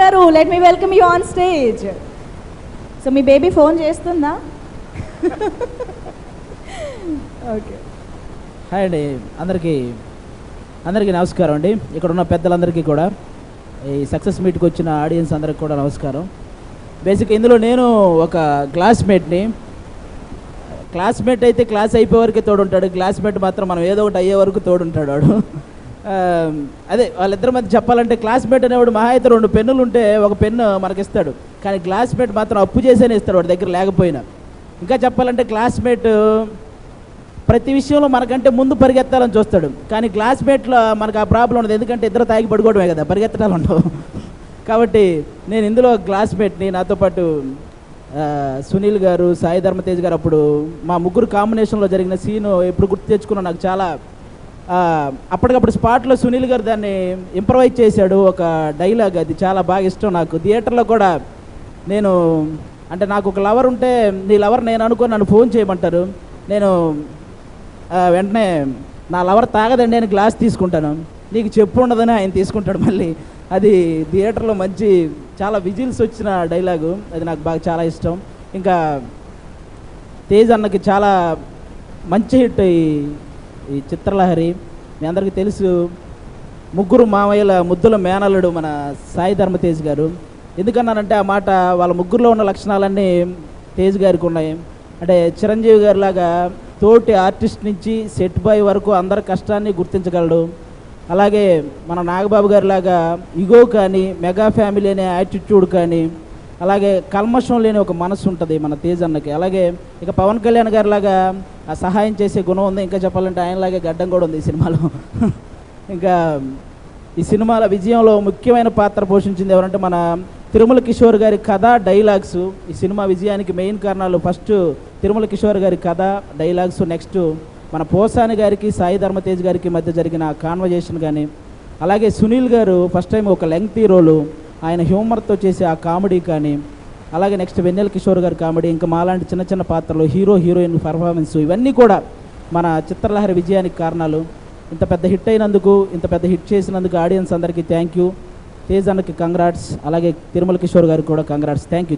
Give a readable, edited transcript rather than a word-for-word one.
గారు let me welcome you on stage. So me baby phone చేస్తుందా? Okay. Hi అండి, అందరికీ నమస్కారం అండి. ఇక్కడ ఉన్న పెద్దలందరికీ కూడా, ఈ సక్సెస్ మీట్కి వచ్చిన ఆడియన్స్ అందరికి కూడా నమస్కారం. బేసిక్ ఇందులో నేను ఒక క్లాస్మేట్ అయితే క్లాస్ అయిపోయే వరకే తోడుంటాడు, క్లాస్మేట్ మాత్రం మనం ఏదో ఒకటి అయ్యే వరకు తోడుంటాడు వాడు. అదే వాళ్ళిద్దరి మధ్య చెప్పాలంటే, క్లాస్మేట్ అనేవాడు మహా అయితే 2 పెన్నులు ఉంటే ఒక పెన్ను మనకిస్తాడు, కానీ క్లాస్మేట్ మాత్రం అప్పు చేసేనే ఇస్తాడు వాడి దగ్గర లేకపోయినా. ఇంకా చెప్పాలంటే క్లాస్మేట్ ప్రతి విషయంలో మనకంటే ముందు పరిగెత్తాలని చూస్తాడు, కానీ క్లాస్మేట్లో మనకు ఆ ప్రాబ్లం ఉండదు, ఎందుకంటే ఇద్దరు తాగి పడుకోవడమే కదా, పరిగెత్తడాలు ఉండవు. కాబట్టి నేను ఇందులో క్లాస్మేట్ని, నాతో పాటు సునీల్ గారు, సాయి ధర్మతేజ్ గారు, అప్పుడు మా ముగ్గురు కాంబినేషన్లో జరిగిన సీను ఎప్పుడు గుర్తు తెచ్చుకున్నా నాకు చాలా అప్పటికప్పుడు స్పాట్లో సునీల్ గారు దాన్ని ఇంప్రవైజ్ చేశాడు, ఒక డైలాగ్, అది చాలా బాగా ఇష్టం నాకు. థియేటర్లో కూడా నేను అంటే నాకు ఒక లవర్ ఉంటే, నీ లవర్ నేను అనుకుని నన్ను ఫోన్ చేయమంటారు, నేను వెంటనే నా లవర్ తాగదండి అని గ్లాస్ తీసుకుంటాను, నీకు చెప్పు ఉండదని ఆయన తీసుకుంటాడు మళ్ళీ. అది థియేటర్లో మంచి చాలా విజిల్స్ వచ్చిన డైలాగు, అది నాకు బాగా చాలా ఇష్టం. ఇంకా తేజ్ అన్నకి చాలా మంచి హిట్ ఈ చిత్రలహరి. మీ అందరికీ తెలుసు, ముగ్గురు మామయ్యల ముద్దుల మేనల్లుడు మన సాయి ధర్మతేజ్ గారు. ఎందుకన్నానంటే ఆ మాట, వాళ్ళ ముగ్గురులో ఉన్న లక్షణాలన్నీ తేజ్ గారికి ఉన్నాయి. అంటే చిరంజీవి గారి లాగా తోటి ఆర్టిస్ట్ నుంచి సెట్ బాయ్ వరకు అందరి కష్టాన్ని గుర్తించగలడు. అలాగే మన నాగబాబు గారి లాగా ఇగో కానీ, మెగా ఫ్యామిలీ అనే యాటిట్యూడ్ కానీ, అలాగే కల్మషం లేని ఒక మనసు ఉంటుంది మన తేజ్ అన్నకి. అలాగే ఇక పవన్ కళ్యాణ్ గారి లాగా ఆ సహాయం చేసే గుణం ఉంది. ఇంకా చెప్పాలంటే ఆయనలాగే గడ్డం కూడా ఉంది ఈ సినిమాలో. ఇంకా ఈ సినిమాల విజయంలో ముఖ్యమైన పాత్ర పోషించింది ఎవరంటే మన తిరుమల కిషోర్ గారి కథ, డైలాగ్స్ ఈ సినిమా విజయానికి మెయిన్ కారణాలు. ఫస్ట్ తిరుమల కిషోర్ గారి కథ, డైలాగ్స్, నెక్స్ట్ మన పోసాని గారికి, సాయి ధర్మతేజ్ గారికి మధ్య జరిగిన కాన్వర్జేషన్ కానీ, అలాగే సునీల్ గారు ఫస్ట్ టైం ఒక లెంగ్తీ రోలు, ఆయన హ్యూమర్తో చేసే ఆ కామెడీ కానీ, అలాగే నెక్స్ట్ వెన్నెల కిషోర్ గారి కామెడీ, ఇంకా మాలాంటి చిన్న చిన్న పాత్రలు, హీరో హీరోయిన్ పర్ఫార్మెన్స్, ఇవన్నీ కూడా మన చిత్రలహరి విజయానికి కారణాలు. ఇంత పెద్ద హిట్ అయినందుకు, ఇంత పెద్ద హిట్ చేసినందుకు ఆడియన్స్ అందరికీ థ్యాంక్ యూ. తేజ్ అన్నకి కంగ్రాట్స్, అలాగే తిరుమల కిషోర్ గారికి కూడా కంగ్రాట్స్. Thank you.